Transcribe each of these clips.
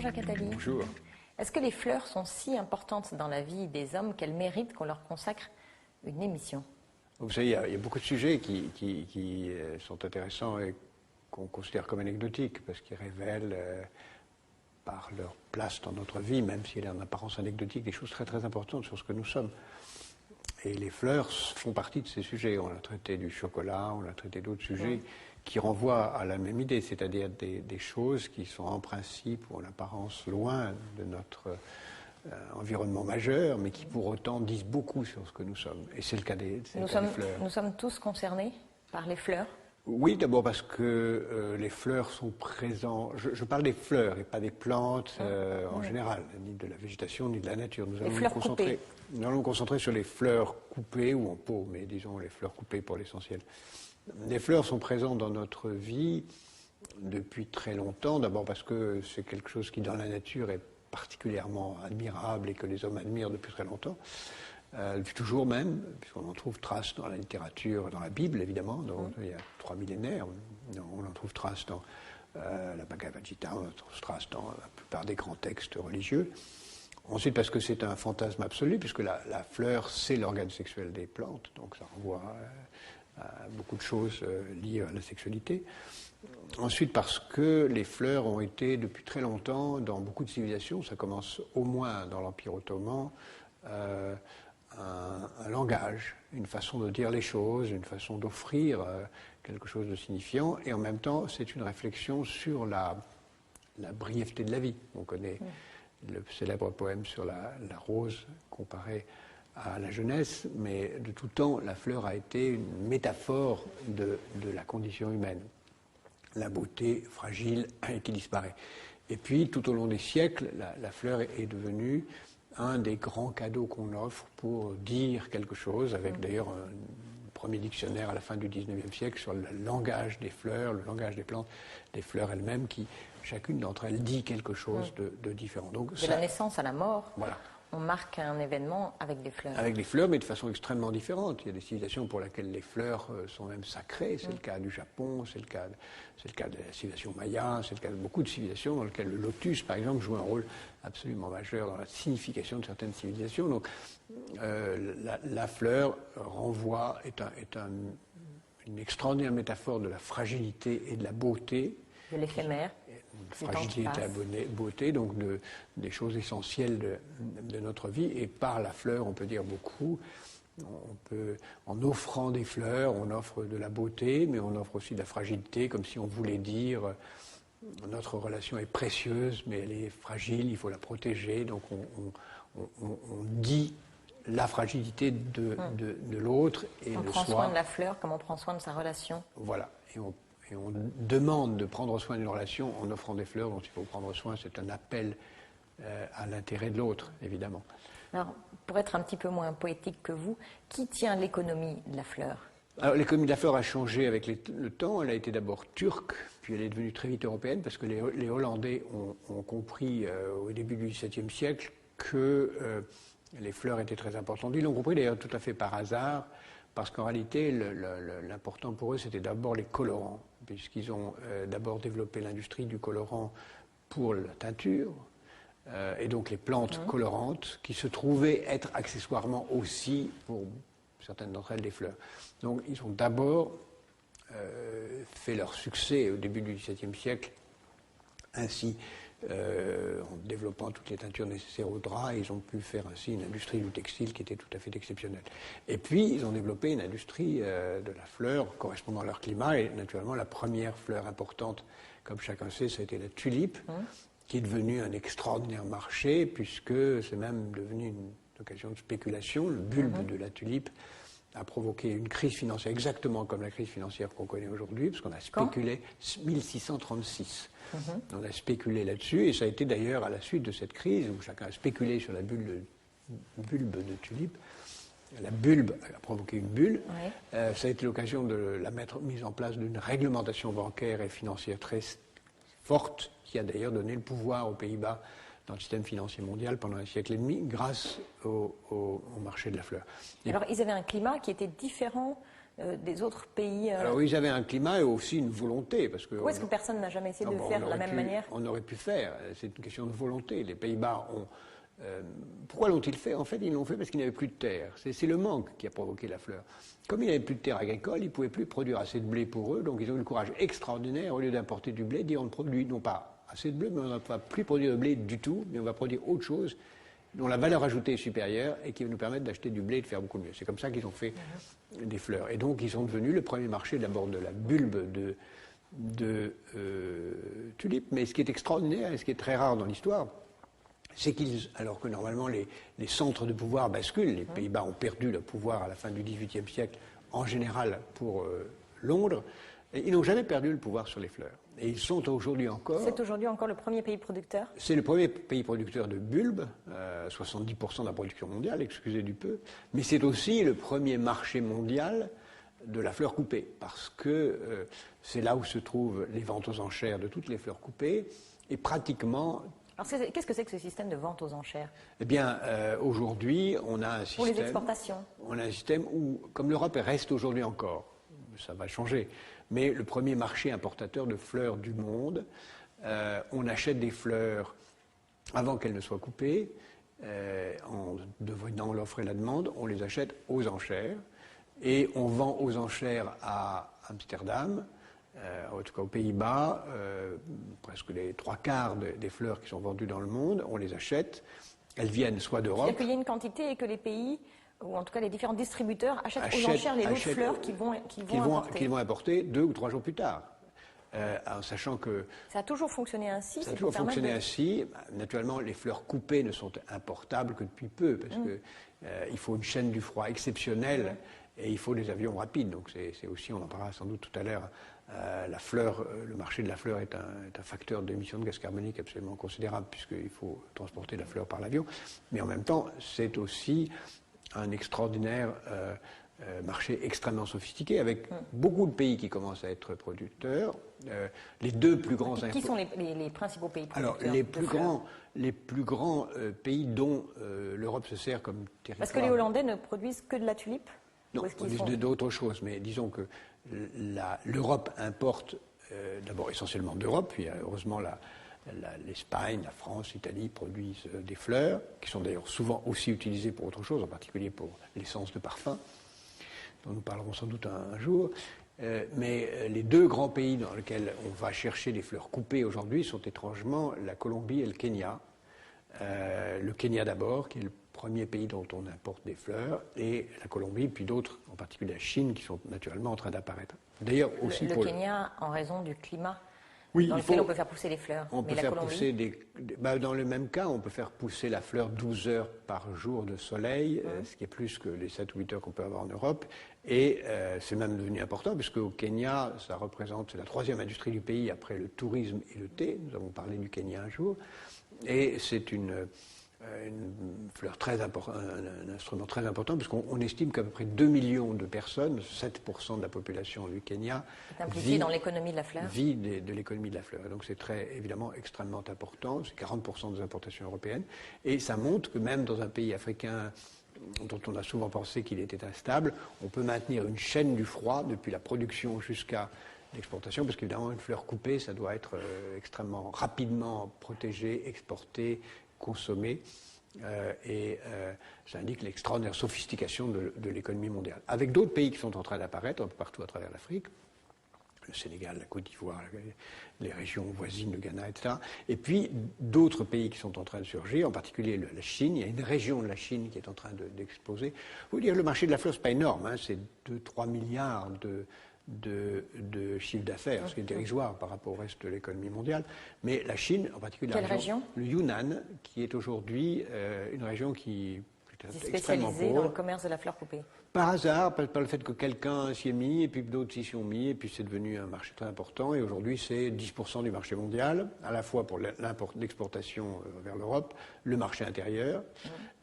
Jacques Attali. Bonjour. Est-ce que les fleurs sont si importantes dans la vie des hommes qu'elles méritent qu'on leur consacre une émission? Vous savez, il y a beaucoup de sujets qui sont intéressants et qu'on considère comme anecdotiques parce qu'ils révèlent, par leur place dans notre vie, même si elle est en apparence anecdotique, des choses très très importantes sur ce que nous sommes. Et les fleurs font partie de ces sujets. On a traité du chocolat, on a traité d'autres sujets qui renvoient à la même idée, c'est-à-dire des choses qui sont en principe ou en apparence loin de notre environnement majeur, mais qui pour autant disent beaucoup sur ce que nous sommes. Et c'est le cas des fleurs. Nous sommes tous concernés par les fleurs? Oui, d'abord parce que les fleurs sont présents. Je parle des fleurs et pas des plantes en général, ni de la végétation, ni de la nature. Nous allons nous concentrer sur les fleurs coupées ou en pot, mais disons les fleurs coupées pour l'essentiel. Les fleurs sont présentes dans notre vie depuis très longtemps, d'abord parce que c'est quelque chose qui dans la nature est particulièrement admirable et que les hommes admirent depuis très longtemps. Depuis toujours même, puisqu'on en trouve trace dans la littérature, dans la Bible évidemment, il y a 3 millénaires, on en trouve trace dans la Bhagavad Gita, on en trouve trace dans la plupart des grands textes religieux. Ensuite parce que c'est un fantasme absolu, puisque la fleur c'est l'organe sexuel des plantes, donc ça renvoie à beaucoup de choses liées à la sexualité. Ensuite parce que les fleurs ont été depuis très longtemps dans beaucoup de civilisations, ça commence au moins dans l'Empire ottoman, un langage, une façon de dire les choses, une façon d'offrir quelque chose de signifiant, et en même temps c'est une réflexion sur la brièveté de la vie. On connaît le célèbre poème sur la rose comparé à la jeunesse, mais de tout temps la fleur a été une métaphore de la condition humaine, la beauté fragile et qui disparaît. Et puis tout au long des siècles, la fleur est devenue un des grands cadeaux qu'on offre pour dire quelque chose, avec d'ailleurs un premier dictionnaire à la fin du 19e siècle sur le langage des fleurs, le langage des plantes, des fleurs elles-mêmes, qui chacune d'entre elles dit quelque chose de différent. Donc, de la naissance à la mort, voilà. On marque un événement avec des fleurs. Avec des fleurs, mais de façon extrêmement différente. Il y a des civilisations pour lesquelles les fleurs sont même sacrées. C'est le cas du Japon, c'est le cas de la civilisation maya, c'est le cas de beaucoup de civilisations dans lesquelles le lotus, par exemple, joue un rôle absolument majeur dans la signification de certaines civilisations. Donc, la fleur est une extraordinaire métaphore de la fragilité et de la beauté. De l'éphémère. Fragilité et la beauté, donc des choses essentielles de notre vie. Et par la fleur, on peut dire beaucoup. En offrant des fleurs, on offre de la beauté, mais on offre aussi de la fragilité, comme si on voulait dire notre relation est précieuse, mais elle est fragile, il faut la protéger. Donc on dit la fragilité de l'autre et de soi. On prend soin de la fleur comme on prend soin de sa relation. Voilà. Et on demande de prendre soin d'une relation en offrant des fleurs dont il faut prendre soin. C'est un appel à l'intérêt de l'autre, évidemment. Alors, pour être un petit peu moins poétique que vous, qui tient l'économie de la fleur? Alors, l'économie de la fleur a changé avec le temps. Elle a été d'abord turque, puis elle est devenue très vite européenne, parce que les Hollandais ont compris au début du XVIIe siècle que les fleurs étaient très importantes. Ils l'ont compris d'ailleurs tout à fait par hasard, parce qu'en réalité, l'important pour eux, c'était d'abord les colorants, puisqu'ils ont d'abord développé l'industrie du colorant pour la teinture, et donc les plantes colorantes, qui se trouvaient être accessoirement aussi, pour certaines d'entre elles, des fleurs. Donc ils ont d'abord fait leur succès au début du XVIIe siècle, ainsi en développant toutes les teintures nécessaires au drap, ils ont pu faire ainsi une industrie du textile qui était tout à fait exceptionnelle. Et puis, ils ont développé une industrie de la fleur correspondant à leur climat, et naturellement, la première fleur importante, comme chacun sait, ça a été la tulipe, qui est devenue un extraordinaire marché, puisque c'est même devenu une occasion de spéculation. Le bulbe de la tulipe a provoqué une crise financière exactement comme la crise financière qu'on connaît aujourd'hui, parce qu'on a spéculé 1636. On a spéculé là-dessus, et ça a été d'ailleurs à la suite de cette crise où chacun a spéculé sur la bulbe de tulipe. La bulbe a provoqué une bulle. Ça a été l'occasion de la mise en place d'une réglementation bancaire et financière très forte, qui a d'ailleurs donné le pouvoir aux Pays-Bas dans le système financier mondial pendant un siècle et demi, grâce au marché de la fleur. Alors, ils avaient un climat qui était différent des autres pays. Alors ils avaient un climat et aussi une volonté. Parce que Où est-ce que personne n'a jamais essayé de faire de la même manière? On aurait pu faire, c'est une question de volonté. Les Pays-Bas ont... pourquoi l'ont-ils fait? En fait, ils l'ont fait parce qu'ils n'avaient plus de terre. C'est le manque qui a provoqué la fleur. Comme ils n'avaient plus de terre agricole, ils ne pouvaient plus produire assez de blé pour eux, donc ils ont eu le courage extraordinaire, au lieu d'importer du blé, de dire on ne produit non pas assez de blé, mais on ne va plus produire de blé du tout, mais on va produire autre chose dont la valeur ajoutée est supérieure et qui va nous permettre d'acheter du blé et de faire beaucoup mieux. C'est comme ça qu'ils ont fait des fleurs. Et donc ils sont devenus le premier marché d'abord de la bulbe de tulipes. Mais ce qui est extraordinaire et ce qui est très rare dans l'histoire, c'est qu'ils, alors que normalement les centres de pouvoir basculent, les Pays-Bas ont perdu le pouvoir à la fin du XVIIIe siècle, en général pour Londres, et ils n'ont jamais perdu le pouvoir sur les fleurs. Et ils sont aujourd'hui encore... C'est aujourd'hui encore le premier pays producteur? C'est le premier pays producteur de bulbes, 70% de la production mondiale, excusez du peu, mais c'est aussi le premier marché mondial de la fleur coupée, parce que c'est là où se trouvent les ventes aux enchères de toutes les fleurs coupées, et pratiquement... Alors, qu'est-ce que c'est que ce système de vente aux enchères? Eh bien, aujourd'hui, on a un système... Pour les exportations? On a un système où, comme l'Europe reste aujourd'hui encore, ça va changer, mais le premier marché importateur de fleurs du monde, on achète des fleurs avant qu'elles ne soient coupées, en devinant l'offre et la demande, on les achète aux enchères, et on vend aux enchères à Amsterdam, en tout cas aux Pays-Bas, presque les 3/4 des fleurs qui sont vendues dans le monde, on les achète. Elles viennent soit d'Europe. C'est-à-dire qu'il y a une quantité et que les pays, ou en tout cas les différents distributeurs, achètent aux enchères les lots de fleurs qu'ils vont importer 2 ou 3 jours plus tard. En sachant que... Ça a toujours fonctionné ainsi? Ça a toujours fonctionné ainsi. Naturellement, les fleurs coupées ne sont importables que depuis peu, parce qu'il faut une chaîne du froid exceptionnelle et il faut des avions rapides. Donc c'est aussi, on en parlera sans doute tout à l'heure, la fleur, le marché de la fleur est un facteur d'émission de gaz carbonique absolument considérable, puisqu'il faut transporter la fleur par l'avion. Mais en même temps, c'est aussi un extraordinaire marché extrêmement sophistiqué, avec beaucoup de pays qui commencent à être producteurs. Les deux plus grands... Qui sont les principaux pays producteurs? Alors, les plus grands pays dont l'Europe se sert comme territoire... Parce que les Hollandais ne produisent que de la tulipe? Non, ils produisent d'autres choses, mais disons que l'Europe importe d'abord essentiellement d'Europe, puis heureusement l'Espagne, la France, l'Italie produisent des fleurs, qui sont d'ailleurs souvent aussi utilisées pour autre chose, en particulier pour l'essence de parfum, dont nous parlerons sans doute un jour. Mais les deux grands pays dans lesquels on va chercher des fleurs coupées aujourd'hui sont étrangement la Colombie et le Kenya. Le Kenya d'abord, qui est le premier pays dont on importe des fleurs, et la Colombie, puis d'autres, en particulier la Chine, qui sont naturellement en train d'apparaître. D'ailleurs aussi le Kenya, en raison du climat oui, dans lequel on peut faire pousser les fleurs. On peut faire pousser dans le même cas, on peut faire pousser la fleur 12 heures par jour de soleil, ce qui est plus que les 7 ou 8 heures qu'on peut avoir en Europe. Et c'est même devenu important, puisque au Kenya, ça représente la troisième industrie du pays après le tourisme et le thé. Nous avons parlé du Kenya un jour. Et c'est une fleur très importante, un instrument très important, puisqu'on estime qu'à peu près 2 millions de personnes, 7% de la population du Kenya, vit dans l'économie de la fleur. Vit de l'économie de la fleur. Et donc c'est évidemment extrêmement important, c'est 40% des importations européennes, et ça montre que même dans un pays africain dont on a souvent pensé qu'il était instable, on peut maintenir une chaîne du froid depuis la production jusqu'à l'exportation, parce qu'évidemment une fleur coupée, ça doit être extrêmement rapidement protégé, exporté, consommé, et ça indique l'extraordinaire sophistication de l'économie mondiale. Avec d'autres pays qui sont en train d'apparaître un peu partout à travers l'Afrique, le Sénégal, la Côte d'Ivoire, les régions voisines, le Ghana, etc. Et puis d'autres pays qui sont en train de surgir, en particulier la Chine. Il y a une région de la Chine qui est en train d'exploser. Il faut dire, le marché de la fleur, ce n'est pas énorme, hein, c'est 2-3 milliards de chiffre d'affaires, ce qui est dérisoire par rapport au reste de l'économie mondiale. Mais la Chine, en particulier la région, le Yunnan, qui est aujourd'hui une région qui est extrêmement spécialisée pauvre. dans le commerce de la fleur coupée. Par hasard, par le fait que quelqu'un s'y est mis, et puis d'autres s'y sont mis, et puis c'est devenu un marché très important. Et aujourd'hui, c'est 10% du marché mondial, à la fois pour l'exportation vers l'Europe, le marché intérieur,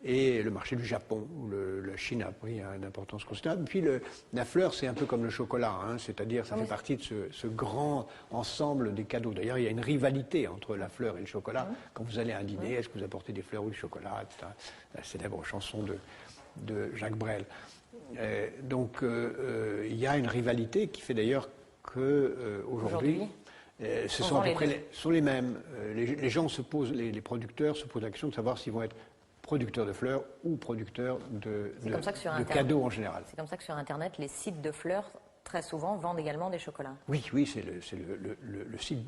et le marché du Japon, où la Chine a pris une importance considérable. Puis la fleur, c'est un peu comme le chocolat, hein, c'est-à-dire ça fait partie de ce grand ensemble des cadeaux. D'ailleurs, il y a une rivalité entre la fleur et le chocolat. Quand vous allez à un dîner, est-ce que vous apportez des fleurs ou du chocolat, etc. La célèbre chanson de Jacques Brel. Donc il y a une rivalité qui fait d'ailleurs que aujourd'hui ce sont à peu près sont les mêmes. Les gens se posent, les producteurs se posent la question de savoir s'ils vont être producteurs de fleurs ou producteurs de cadeaux en général. C'est comme ça que sur Internet, les sites de fleurs, très souvent, vendent également des chocolats. Oui, c'est le site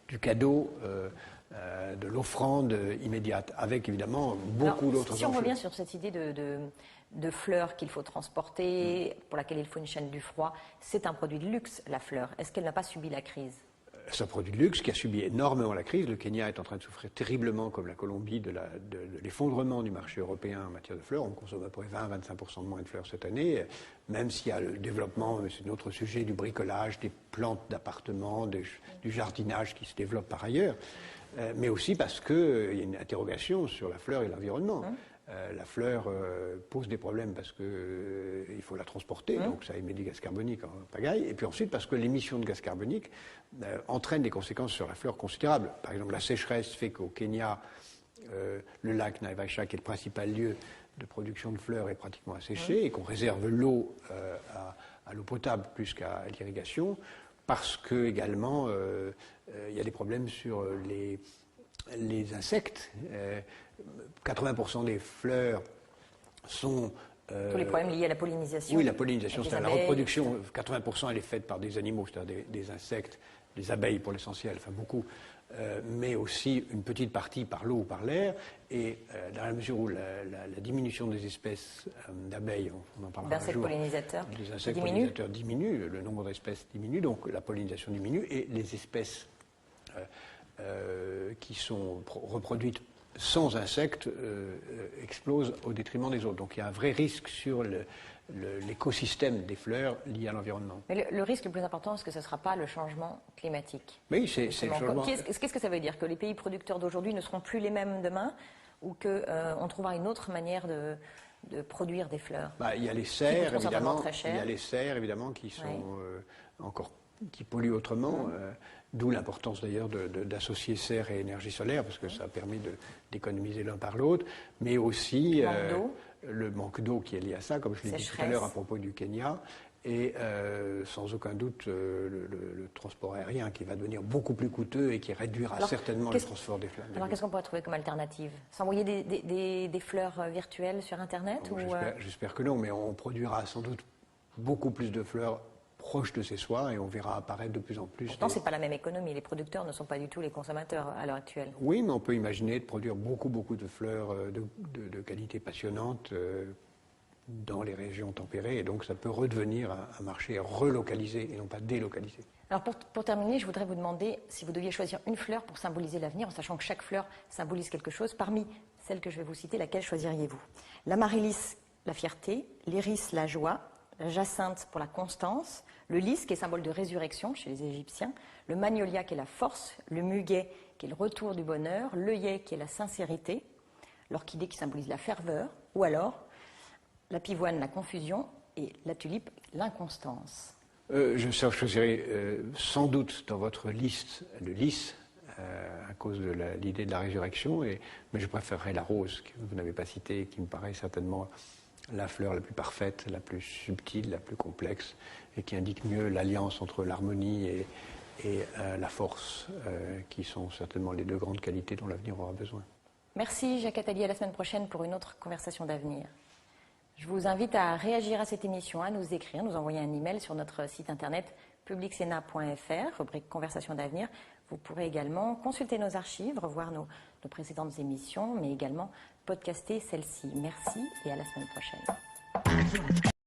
du cadeau, de l'offrande immédiate, avec évidemment beaucoup d'autres enjeux. Si on revient sur cette idée de fleurs qu'il faut transporter, pour laquelle il faut une chaîne du froid, c'est un produit de luxe, la fleur. Est-ce qu'elle n'a pas subi la crise ? C'est un produit de luxe qui a subi énormément la crise. Le Kenya est en train de souffrir terriblement, comme la Colombie, de l'effondrement du marché européen en matière de fleurs. On consomme à peu près 20-25% de moins de fleurs cette année, même s'il y a le développement, c'est un autre sujet, du bricolage, des plantes d'appartements, du jardinage qui se développe par ailleurs, mais aussi parce qu'il y a une interrogation sur la fleur et l'environnement. La fleur pose des problèmes parce qu'il faut la transporter, donc ça émet des gaz carboniques en pagaille, et puis ensuite parce que l'émission de gaz carbonique entraîne des conséquences sur la fleur considérables. Par exemple, la sécheresse fait qu'au Kenya, le lac Naivasha, qui est le principal lieu de production de fleurs, est pratiquement asséché, et qu'on réserve l'eau à l'eau potable plus qu'à l'irrigation, parce que également il y a des problèmes sur les insectes. 80% des fleurs sont... Tous les problèmes liés à la pollinisation. Oui, la pollinisation, c'est la reproduction. 80% elle est faite par des animaux, c'est-à-dire des insectes, des abeilles pour l'essentiel, enfin beaucoup, mais aussi une petite partie par l'eau ou par l'air. Et dans la mesure où la diminution des espèces d'abeilles, on en parlera un jour, pollinisateurs des insectes pollinisateurs diminue, le nombre d'espèces diminue, donc la pollinisation diminue, et les espèces qui sont reproduites sans insectes explosent au détriment des autres. Donc il y a un vrai risque sur l'écosystème des fleurs lié à l'environnement. Mais le risque le plus important, est-ce que ce ne sera pas le changement climatique? Oui, c'est le changement. Qu'est-ce que ça veut dire? Que les pays producteurs d'aujourd'hui ne seront plus les mêmes demain, ou qu'on trouvera une autre manière de produire des fleurs? Il y a les serres, évidemment. Il y a les serres, évidemment, qui sont qui polluent autrement. D'où l'importance d'ailleurs d'associer serre et énergie solaire, parce que ça permet d'économiser l'un par l'autre, mais aussi le manque d'eau qui est lié à ça, comme je l'ai dit tout à l'heure à propos du Kenya, et sans aucun doute le transport aérien qui va devenir beaucoup plus coûteux et qui réduira certainement le transport des fleurs. Alors qu'est-ce qu'on pourrait trouver comme alternative? S'envoyer des fleurs virtuelles sur Internet? J'espère que non, mais on produira sans doute beaucoup plus de fleurs proche de chez soi et on verra apparaître de plus en plus. Pourtant, ce n'est pas la même économie. Les producteurs ne sont pas du tout les consommateurs à l'heure actuelle. Oui, mais on peut imaginer de produire beaucoup de fleurs de qualité passionnante dans les régions tempérées, et donc ça peut redevenir un marché relocalisé et non pas délocalisé. Alors pour terminer, je voudrais vous demander si vous deviez choisir une fleur pour symboliser l'avenir, en sachant que chaque fleur symbolise quelque chose. Parmi celles que je vais vous citer, laquelle choisiriez-vous? L'amaryllis, la fierté; l'iris, la joie; la jacinthe pour la constance; le lys qui est symbole de résurrection chez les Égyptiens; le magnolia qui est la force; le muguet qui est le retour du bonheur; l'œillet qui est la sincérité; l'orchidée qui symbolise la ferveur; ou alors la pivoine, la confusion, et la tulipe, l'inconstance. Je choisirais sans doute dans votre liste le lys, à cause de l'idée de la résurrection, mais je préférerais la rose, que vous n'avez pas citée, qui me paraît certainement la fleur la plus parfaite, la plus subtile, la plus complexe, et qui indique mieux l'alliance entre l'harmonie et la force, qui sont certainement les deux grandes qualités dont l'avenir aura besoin. Merci Jacques Attali, à la semaine prochaine pour une autre conversation d'avenir. Je vous invite à réagir à cette émission, à nous écrire, nous envoyer un email sur notre site internet publicsena.fr, rubrique Conversation d'avenir. Vous pourrez également consulter nos archives, revoir nos précédentes émissions, mais également podcaster celles-ci. Merci et à la semaine prochaine.